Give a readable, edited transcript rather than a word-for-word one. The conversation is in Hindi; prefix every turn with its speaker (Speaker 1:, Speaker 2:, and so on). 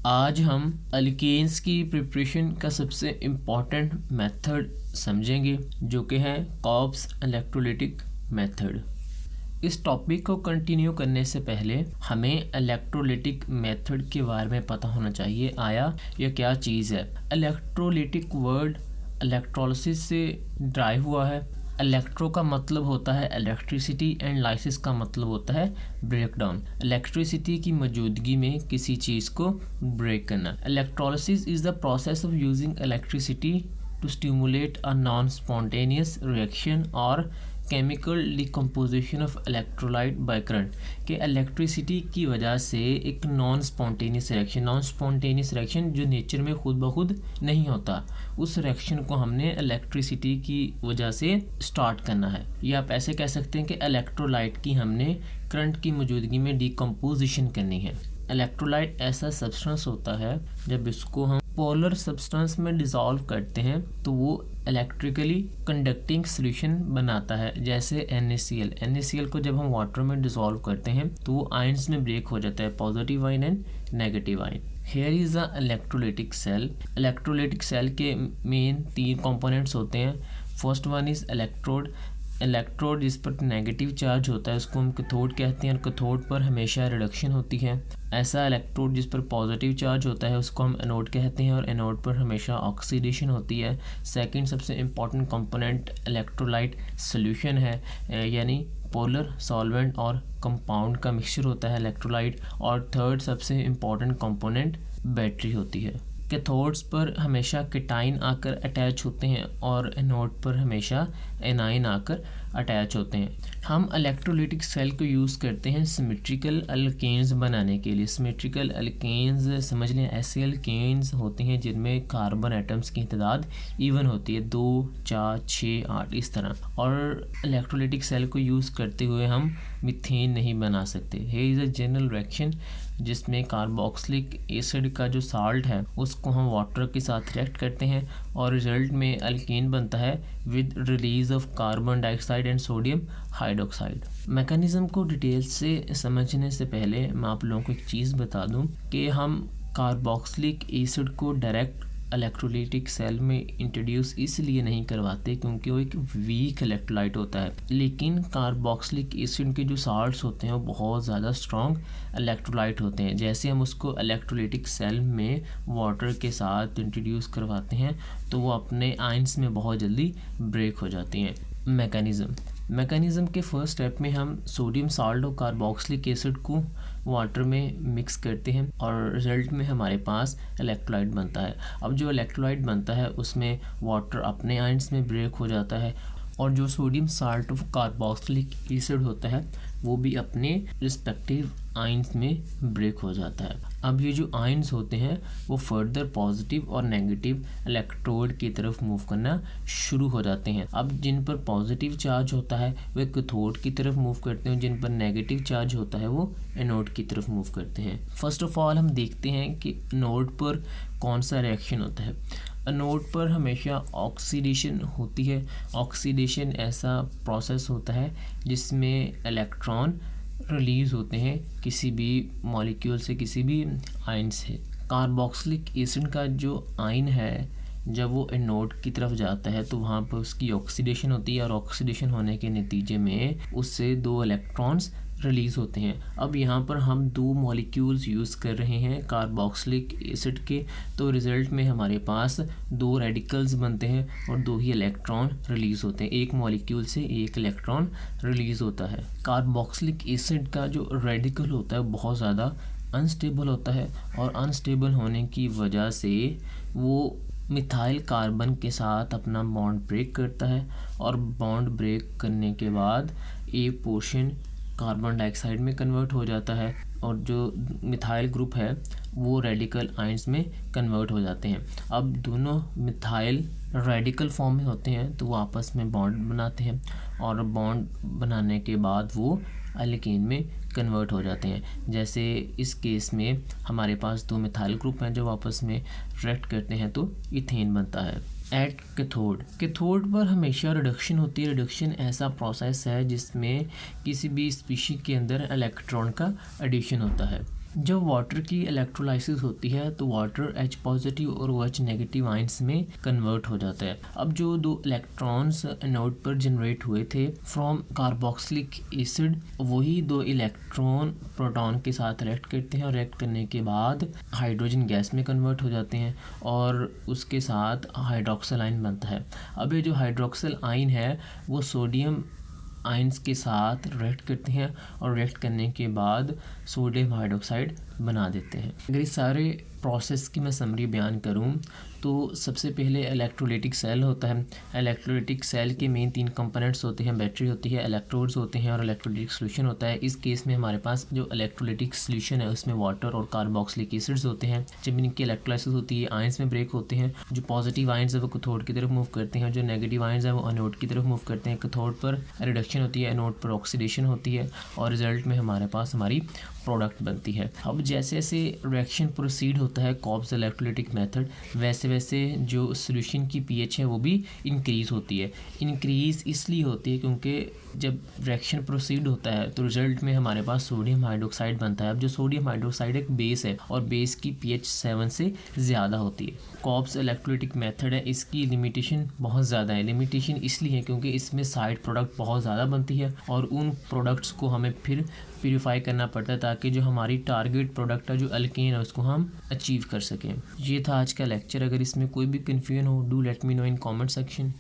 Speaker 1: आज हम अल्केन्स की प्रिपरेशन का सबसे इम्पॉर्टेंट मेथड समझेंगे जो कि है कॉब्स इलेक्ट्रोलिटिक मेथड। इस टॉपिक को कंटिन्यू करने से पहले हमें इलेक्ट्रोलिटिक मेथड के बारे में पता होना चाहिए आया यह क्या चीज़ है। इलेक्ट्रोलिटिक वर्ड इलेक्ट्रोलिसिस से ड्राइव हुआ है। इलेक्ट्रो का मतलब होता है इलेक्ट्रिसिटी एंड लाइसिस का मतलब होता है ब्रेकडाउन। इलेक्ट्रिसिटी की मौजूदगी में किसी चीज़ को ब्रेक करना। Electrolysis is the process of using electricity to stimulate a non spontaneous reaction or chemical decomposition of electrolyte by current के इलेक्ट्रिसिटी की वजह से एक नॉन स्पॉन्टेनियस रिएक्शन जो नेचर में खुद ब खुद नहीं होता, उस रिएक्शन को हमने इलेक्ट्रिसिटी की वजह से स्टार्ट करना है। या आप ऐसे कह सकते हैं कि इलेक्ट्रोलाइट की हमने करंट की मौजूदगी में डिकम्पोजिशन करनी है। इलेक्ट्रोलाइट ऐसा सब्सटेंस होता है जब इसको हम पोलर सब्सटेंस में डिज़ोल्व करते हैं तो वो इलेक्ट्रिकली कंडक्टिंग सॉल्यूशन बनाता है। जैसे NaCl को जब हम वाटर में डिज़ोल्व करते हैं तो वो आयंस में ब्रेक हो जाता है, positive ion and negative ion. Here is a electrolytic cell. Electrolytic cell के मेन 3 कंपोनेंट्स होते हैं। फर्स्ट वन इज़ इलेक्ट्रोड जिस पर नेगेटिव चार्ज होता है उसको हम कैथोड कहते हैं और कैथोड पर हमेशा रिडक्शन होती है। ऐसा इलेक्ट्रोड जिस पर पॉजिटिव चार्ज होता है उसको हम एनोड कहते हैं और एनोड पर हमेशा ऑक्सीडेशन होती है। सेकंड सबसे इम्पॉर्टेंट कंपोनेंट इलेक्ट्रोलाइट सॉल्यूशन है, यानी पोलर सॉल्वेंट और कंपाउंड का मिक्सचर होता है इलेक्ट्रोलाइट। और थर्ड सबसे इम्पॉर्टेंट कंपोनेंट बैटरी होती है। कैथोड्स पर हमेशा केटाइन आकर अटैच होते हैं और एनोड पर हमेशा एनाइन आकर अटैच होते हैं। हम इलेक्ट्रोलिटिक सेल को यूज़ करते हैं सिमेट्रिकल अल्केन्स बनाने के लिए। सिमेट्रिकल अल्केन्स समझ लें ऐसे अल्केन्स होते हैं जिनमें कार्बन एटम्स की तादाद इवन होती है, 2, 4, 6, 8 इस तरह। और इलेक्ट्रोलिटिक सेल को यूज़ करते हुए हम मीथेन नहीं बना सकते। हे इज़ अ जनरल रिएक्शन जिसमें कार्बोक्सिलिक एसिड का जो साल्ट है उसको हम वाटर के साथ रिएक्ट करते हैं और रिजल्ट में अल्केन बनता है with release of carbon dioxide and sodium hydroxide. Mechanism को डिटेल से समझने से पहले मैं आप लोगों को एक चीज़ बता दूं कि हम कार्बोक्सिलिक एसिड को डायरेक्ट इलेक्ट्रोलिटिक सेल में इंट्रोड्यूस इसलिए नहीं करवाते क्योंकि वो एक वीक इलेक्ट्रोलाइट होता है। लेकिन कार्बोक्सिलिक एसिड के जो साल्ट्स होते हैं वो बहुत ज़्यादा स्ट्रॉन्ग इलेक्ट्रोलाइट होते हैं। जैसे हम उसको इलेक्ट्रोलिटिक सेल में वाटर के साथ इंट्रोड्यूस करवाते हैं तो वो अपने आयंस में बहुत जल्दी ब्रेक हो जाती हैं। मैकेनिज़्म के फर्स्ट स्टेप में हम सोडियम साल्ट और कार्बोक्सिलिक एसिड को वाटर में मिक्स करते हैं और रिजल्ट में हमारे पास इलेक्ट्रोलाइट बनता है। अब जो इलेक्ट्रोलाइट बनता है उसमें वाटर अपने आयंस में ब्रेक हो जाता है और जो sodium salt of carboxylic acid होता है वो भी अपने रिस्पेक्टिव आयंस में ब्रेक हो जाता है। अब ये जो आयंस होते हैं वो फर्दर पॉजिटिव और नेगेटिव इलेक्ट्रोड की तरफ मूव करना शुरू हो जाते हैं। अब जिन पर पॉजिटिव चार्ज होता है वे कैथोड की तरफ मूव करते हैं, जिन पर नेगेटिव चार्ज होता है वो एनोड की तरफ मूव करते हैं। फर्स्ट ऑफ ऑल हम देखते हैं कि एनोड पर कौन सा रिएक्शन होता है। एनोड पर हमेशा ऑक्सीडेशन होती है। ऑक्सीडेशन ऐसा प्रोसेस होता है जिसमें इलेक्ट्रॉन रिलीज़ होते हैं किसी भी मॉलिक्यूल से, किसी भी आयन से। कार्बोक्सिलिक एसिड का जो आयन है जब वो एनोड की तरफ जाता है तो वहाँ पर उसकी ऑक्सीडेशन होती है और ऑक्सीडेशन होने के नतीजे में उससे 2 इलेक्ट्रॉन्स रिलीज़ होते हैं। अब यहाँ पर हम 2 मॉलिक्यूल्स यूज़ कर रहे हैं कार्बोक्सिलिक एसिड के, तो रिज़ल्ट में हमारे पास 2 रेडिकल्स बनते हैं और 2 ही इलेक्ट्रॉन रिलीज़ होते हैं। एक मॉलिक्यूल से 1 इलेक्ट्रॉन रिलीज़ होता है। कार्बोक्सिलिक एसिड का जो रेडिकल होता है बहुत ज़्यादा अनस्टेबल होता है और अनस्टेबल होने की वजह से वो मिथाइल कार्बन के साथ अपना बॉन्ड ब्रेक करता है और बॉन्ड ब्रेक करने के बाद एक पोर्शन कार्बन डाइऑक्साइड में कन्वर्ट हो जाता है और जो मिथाइल ग्रुप है वो रेडिकल आयंस में कन्वर्ट हो जाते हैं। अब दोनों मिथाइल रेडिकल फॉर्म में होते हैं तो वो आपस में बॉन्ड बनाते हैं और बॉन्ड बनाने के बाद वो अल्केन में कन्वर्ट हो जाते हैं। जैसे इस केस में हमारे पास 2 मिथाइल ग्रुप हैं जो आपस में रिएक्ट करते हैं तो इथेन बनता है। एट कैथोड पर हमेशा रिडक्शन होती है। रिडक्शन ऐसा प्रोसेस है जिसमें किसी भी स्पीशीज के अंदर इलेक्ट्रॉन का एडिशन होता है। जब वाटर की इलेक्ट्रोलाइसिस होती है तो वाटर H पॉजिटिव और OH नेगेटिव आयंस में कन्वर्ट हो जाता है। अब जो दो इलेक्ट्रॉन्स एनोड पर जनरेट हुए थे फ्रॉम कार्बोक्सिलिक एसिड, वही दो इलेक्ट्रॉन प्रोटॉन के साथ रिएक्ट करते हैं और रिएक्ट करने के बाद हाइड्रोजन गैस में कन्वर्ट हो जाते हैं और उसके साथ हाइड्रोक्सिल आयन बनता है। अब ये जो हाइड्रोक्सिल आयन है वो सोडियम आयंस के साथ रिएक्ट करते हैं और रिएक्ट करने के बाद सोडियम हाइड्रोक्साइड बना देते हैं। अगर इस सारे प्रोसेस की मैं समरी बयान करूं तो सबसे पहले इलेक्ट्रोलाइटिक सेल होता है। इलेक्ट्रोलाइटिक सेल के मेन 3 कंपोनेंट्स होते हैं, बैटरी होती है, इलेक्ट्रोड्स होते हैं और इलेक्ट्रोलाइटिक सॉल्यूशन होता है। इस केस में हमारे पास जो इलेक्ट्रोलाइटिक सॉल्यूशन है उसमें वाटर और कार्बोक्सिलिक एसिड्स होते हैं। जब इनकी इलेक्ट्रोलाइसिस होती है आयंस में ब्रेक होते हैं। जो पॉजिटिव आयंस है वो कैथोड की तरफ मूव करते हैं, जो नेगेटिव आयंस है वो एनोड की तरफ मूव करते हैं। कैथोड पर रिडक्शन होती है, एनोड पर ऑक्सीडेशन होती है और रिजल्ट में हमारे पास हमारी प्रोडक्ट बनती है। अब जैसे जैसे रिएक्शन प्रोसीड होता है कॉब्स इलेक्ट्रोलाइटिक मेथड, वैसे वैसे जो सॉल्यूशन की पीएच है वो भी इंक्रीज़ होती है। इंक्रीज़ इसलिए होती है क्योंकि जब रिएक्शन प्रोसीड होता है तो रिजल्ट में हमारे पास सोडियम हाइड्रोक्साइड बनता है। अब जो सोडियम हाइड्रोक्साइड एक बेस है और बेस की पीएच 7 से ज़्यादा होती है। कॉब्स इलेक्ट्रोलाइटिक मेथड है, इसकी लिमिटेशन बहुत ज़्यादा है। लिमिटेशन इसलिए है क्योंकि इसमें साइड प्रोडक्ट बहुत ज़्यादा बनती है और उन प्रोडक्ट्स को हमें फिर प्यूरिफाई करना पड़ता है ताकि जो हमारी टारगेट प्रोडक्ट है जो अल्केन है उसको हम अचीव कर सकें। ये था आज का लेक्चर। अगर इसमें कोई भी कन्फ्यूजन हो do let me know in comment section.